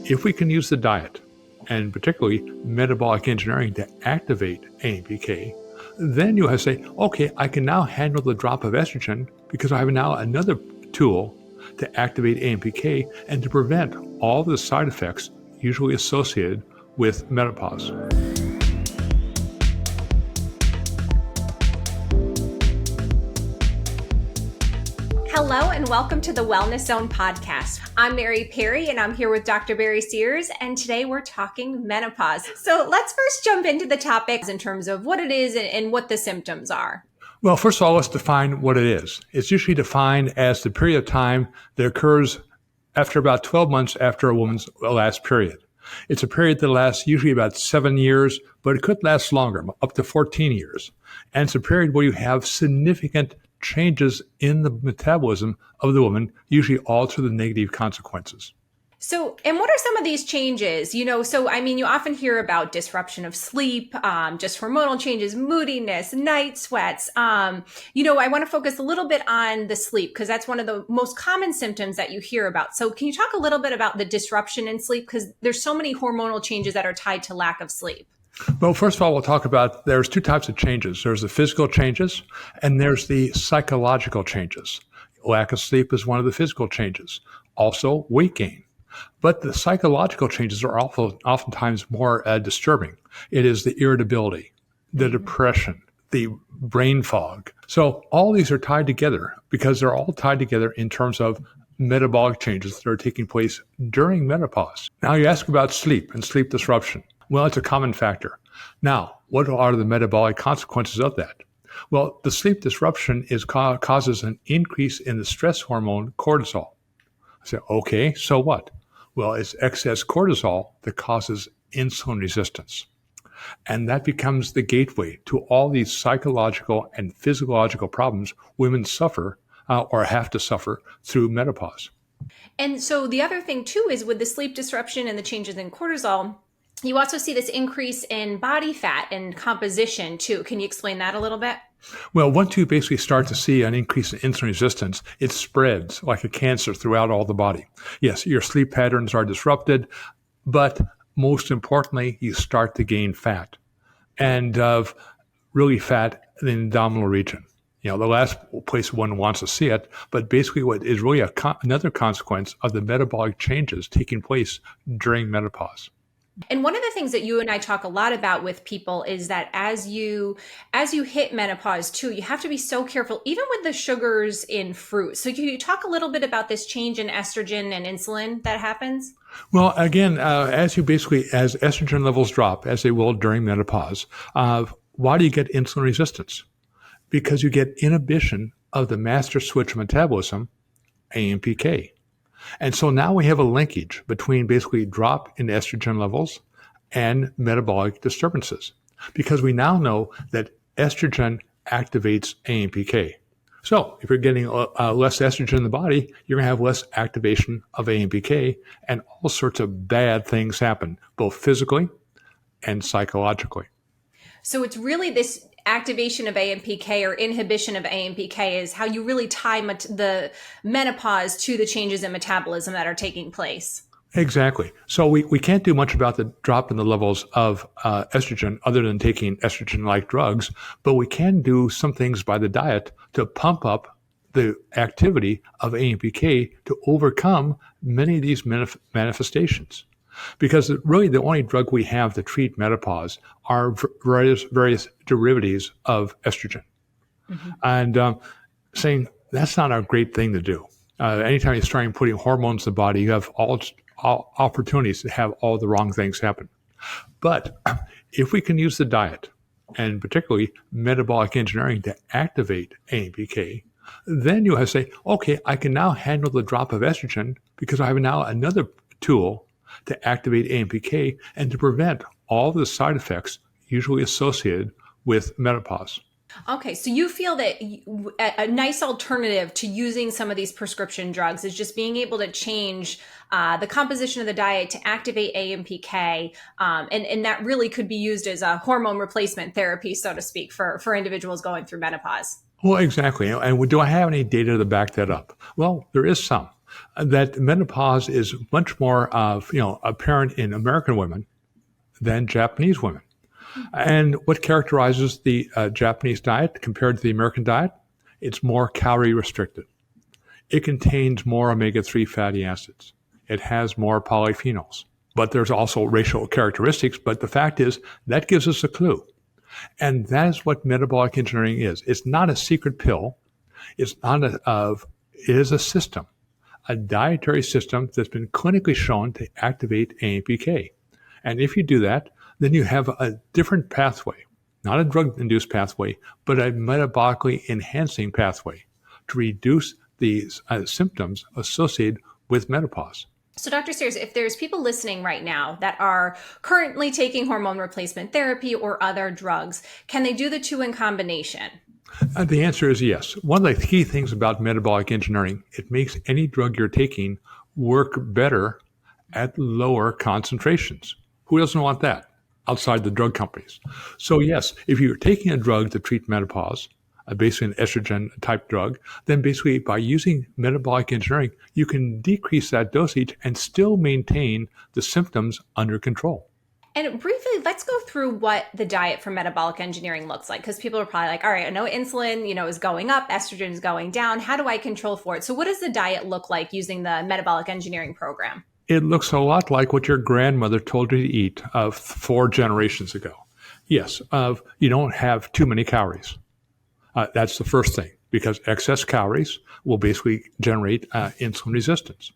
if we can use the diet, and particularly metabolic engineering, to activate AMPK, then you have to say, okay, I can now handle the drop of estrogen because I have now another tool to activate AMPK and to prevent all the side effects usually associated with menopause. Hello and welcome to the Wellness Zone podcast. I'm Mary Perry and I'm here with Dr. Barry Sears, and today we're talking menopause. So let's first jump into the topics in terms of what it is and what the symptoms are. Well, first of all, let's define what it is. It's usually defined as the period of time that occurs after about 12 months after a woman's last period. It's a period that lasts usually about 7 years, but it could last longer, up to 14 years. And it's a period where you have significant changes in the metabolism of the woman, usually all to the negative consequences. So, and what are some of these changes? You often hear about disruption of sleep, just hormonal changes, moodiness, night sweats. I want to focus a little bit on the sleep because that's one of the most common symptoms that you hear about. So can you talk a little bit about the disruption in sleep? Because there's so many hormonal changes that are tied to lack of sleep. Well, first of all, we'll talk about there's two types of changes. There's the physical changes and there's the psychological changes. Lack of sleep is one of the physical changes. Also, weight gain. But the psychological changes are oftentimes more disturbing. It is the irritability, the depression, the brain fog. So all these are tied together because they're all tied together in terms of metabolic changes that are taking place during menopause. Now you ask about sleep and sleep disruption. Well, it's a common factor. Now, what are the metabolic consequences of that? Well, the sleep disruption causes an increase in the stress hormone cortisol. I say, okay, so what? Well, it's excess cortisol that causes insulin resistance. And that becomes the gateway to all these psychological and physiological problems women suffer or have to suffer through menopause. And so the other thing too is with the sleep disruption and the changes in cortisol, you also see this increase in body fat and composition too. Can you explain that a little bit? Well, once you basically start to see an increase in insulin resistance, it spreads like a cancer throughout all the body. Yes, your sleep patterns are disrupted, but most importantly, you start to gain fat, and really fat in the abdominal region. The last place one wants to see it, but basically what is really another consequence of the metabolic changes taking place during menopause. And one of the things that you and I talk a lot about with people is that as you hit menopause too, you have to be so careful, even with the sugars in fruit. So can you talk a little bit about this change in estrogen and insulin that happens? Well, again, as estrogen levels drop, as they will during menopause, why do you get insulin resistance? Because you get inhibition of the master switch metabolism, AMPK. And so now we have a linkage between basically drop in estrogen levels and metabolic disturbances, because we now know that estrogen activates AMPK. So if you're getting less estrogen in the body, you're going to have less activation of AMPK, and all sorts of bad things happen, both physically and psychologically. So it's really this activation of AMPK or inhibition of AMPK is how you really tie the menopause to the changes in metabolism that are taking place. Exactly. So we can't do much about the drop in the levels of estrogen other than taking estrogen-like drugs, but we can do some things by the diet to pump up the activity of AMPK to overcome many of these manifestations. Because really the only drug we have to treat menopause are various derivatives of estrogen. Mm-hmm. And saying that's not a great thing to do. Anytime you're starting putting hormones in the body, you have all opportunities to have all the wrong things happen. But if we can use the diet, and particularly metabolic engineering, to activate AMPK, then you have to say, okay, I can now handle the drop of estrogen because I have now another tool to activate AMPK and to prevent all the side effects usually associated with menopause. Okay, so you feel that a nice alternative to using some of these prescription drugs is just being able to change the composition of the diet to activate AMPK, and that really could be used as a hormone replacement therapy, so to speak, for individuals going through menopause. Well, exactly. And do I have any data to back that up? Well, there is some. that menopause is much more apparent in American women than Japanese women. And what characterizes the Japanese diet compared to the American diet? It's more calorie restricted. It contains more omega-3 fatty acids. It has more polyphenols. But there's also racial characteristics. But the fact is, that gives us a clue. And that is what metabolic engineering is. It's not a secret pill. It is a system, a dietary system that's been clinically shown to activate AMPK. And if you do that, then you have a different pathway, not a drug-induced pathway, but a metabolically enhancing pathway to reduce these symptoms associated with menopause. So Dr. Sears, if there's people listening right now that are currently taking hormone replacement therapy or other drugs, can they do the two in combination? The answer is yes. One of the key things about metabolic engineering, it makes any drug you're taking work better at lower concentrations. Who doesn't want that outside the drug companies? So yes, if you're taking a drug to treat menopause, basically an estrogen type drug, then basically by using metabolic engineering, you can decrease that dosage and still maintain the symptoms under control. And briefly, let's go through what the diet for metabolic engineering looks like, because people are probably like, all right, I know insulin, is going up, estrogen is going down. How do I control for it? So what does the diet look like using the metabolic engineering program? It looks a lot like what your grandmother told you to eat 4 generations ago. Yes, you don't have too many calories. That's the first thing, because excess calories will basically generate insulin resistance.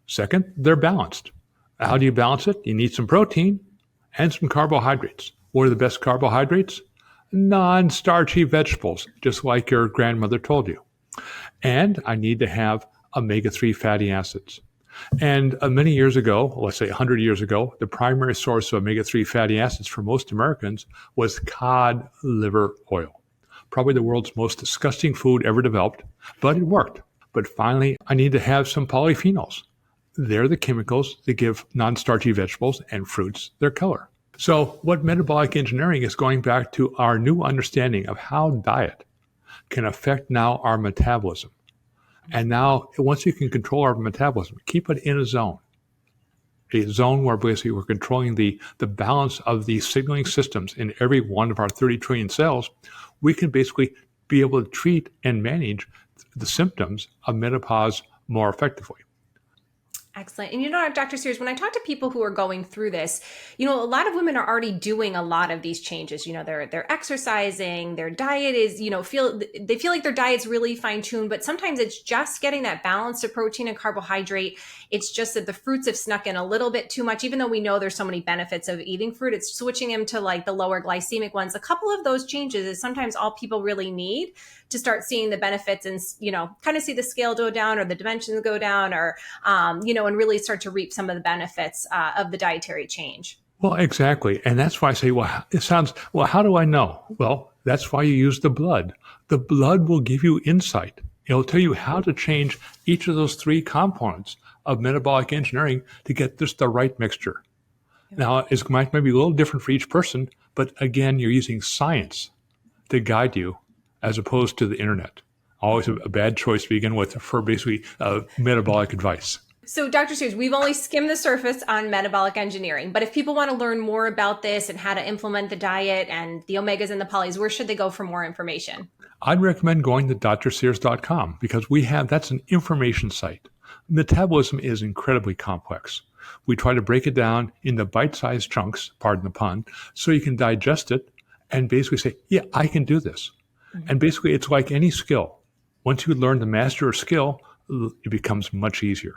Second, they're balanced. How do you balance it? You need some protein and some carbohydrates. What are the best carbohydrates? Non-starchy vegetables, just like your grandmother told you. And I need to have omega-3 fatty acids. And many years ago, let's say 100 years ago, the primary source of omega-3 fatty acids for most Americans was cod liver oil. Probably the world's most disgusting food ever developed, but it worked. But finally, I need to have some polyphenols. They're the chemicals that give non-starchy vegetables and fruits their color. So what metabolic engineering is going back to our new understanding of how diet can affect now our metabolism. And now, once you can control our metabolism, keep it in a zone where basically we're controlling the balance of the signaling systems in every one of our 30 trillion cells, we can basically be able to treat and manage the symptoms of menopause more effectively. Excellent. And Dr. Sears, when I talk to people who are going through this, a lot of women are already doing a lot of these changes. They're exercising, their diet is, they feel like their diet's really fine-tuned, but sometimes it's just getting that balance of protein and carbohydrate. It's just that the fruits have snuck in a little bit too much, even though we know there's so many benefits of eating fruit. It's switching them to like the lower glycemic ones. A couple of those changes is sometimes all people really need to start seeing the benefits and, kind of see the scale go down or the dimensions go down or, and really start to reap some of the benefits of the dietary change. Well, exactly. And that's why I say, how do I know? Well, that's why you use the blood. The blood will give you insight. It'll tell you how to change each of those 3 components of metabolic engineering to get just the right mixture. Yeah. Now, it might be a little different for each person, but again, you're using science to guide you as opposed to the internet. Always a bad choice to begin with for basically metabolic advice. So Dr. Sears, we've only skimmed the surface on metabolic engineering, but if people want to learn more about this and how to implement the diet and the omegas and the polys, where should they go for more information? I'd recommend going to drsears.com because that's an information site. Metabolism is incredibly complex. We try to break it down into bite-sized chunks, pardon the pun, so you can digest it and basically say, yeah, I can do this. Mm-hmm. And basically, it's like any skill. Once you learn to master a skill, it becomes much easier.